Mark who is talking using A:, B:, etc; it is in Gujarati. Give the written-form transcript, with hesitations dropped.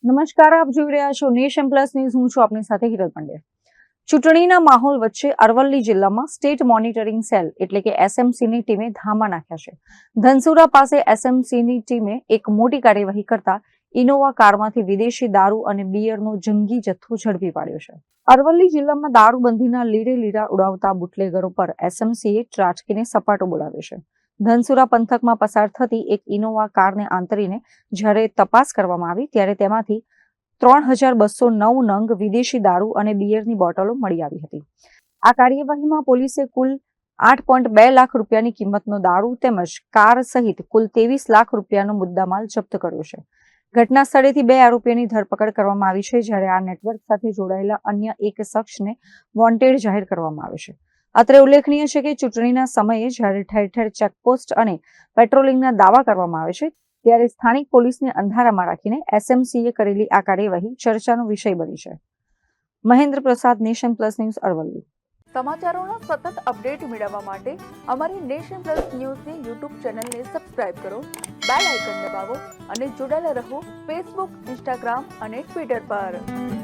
A: નમસ્કાર, આપ જોઈ રહ્યા છો નેશન પ્લસ ન્યૂઝ. હું છું આપની સાથે હિરલ પંડ્યા. ચૂંટણીના માહોલ વચ્ચે અરવલ્લી જિલ્લામાં સ્ટેટ મોનિટરિંગ સેલ એટલે કે એસએમસીની ટીમે ધામા નાખ્યા છે. ધનસુરા પાસે એસએમસીની ટીમે એક મોટી કાર્યવાહી કરતા ઇનોવા કારમાંથી વિદેશી દારૂ અને બિયરનો જંગી જથ્થો ઝડપી પાડ્યો છે. અરવલ્લી જિલ્લામાં દારૂબંધીના લીરે લીરા ઉડાવતા બુટલેગરો પર એસએમસીએ ત્રાટકીને સપાટો બોલાવ્યો છે. ધનસુરા પંથકમાં પસાર થતી એક ઇનોવા કારને આંતરીને જ્યારે તપાસ કરવામાં આવી ત્યારે તેમાંથી 3209 નંગ વિદેશી દારૂ અને બિયરની બોટલો મળી આવી હતી. આ કાર્યવાહીમાં પોલીસે કુલ 8.2 લાખ રૂપિયાની કિંમતનો દારૂ તેમજ કાર સહિત કુલ 23 લાખ રૂપિયાનો મુદ્દામાલ જપ્ત કર્યો છે. ઘટના સ્થળેથી 2 આરોપીઓની ધરપકડ કરવામાં આવી છે, જ્યારે આ નેટવર્ક સાથે જોડાયેલા અન્ય એક શખ્સને વોન્ટેડ જાહેર કરવામાં આવ્યો છે. અત્રે ઉલ્લેખનીય છે કે ચૂંટણીના સમયે જ્યારે ઠેર ઠેર ચેકપોસ્ટ અને પેટ્રોલિંગના દાવા કરવામાં આવે છે ત્યારે સ્થાનિક પોલીસને અંધારામાં રાખીને એસએમસીએ કરેલી આ કાર્યવાહી ચર્ચાનો વિષય બની છે. મહેન્દ્ર પ્રસાદ, નેશન પ્લસ ન્યૂઝ, અરવલ્લી.
B: સમાચારોના સતત અપડેટ મેળવવા માટે અમારી નેશન પ્લસ ન્યૂઝની યુટ્યુબ ચેનલને સબસ્ક્રાઇબ કરો, બેલ આઇકન દબાવો અને જોડાયેલા રહો ફેસબુક, ઇન્સ્ટાગ્રામ અને ટ્વિટર પર.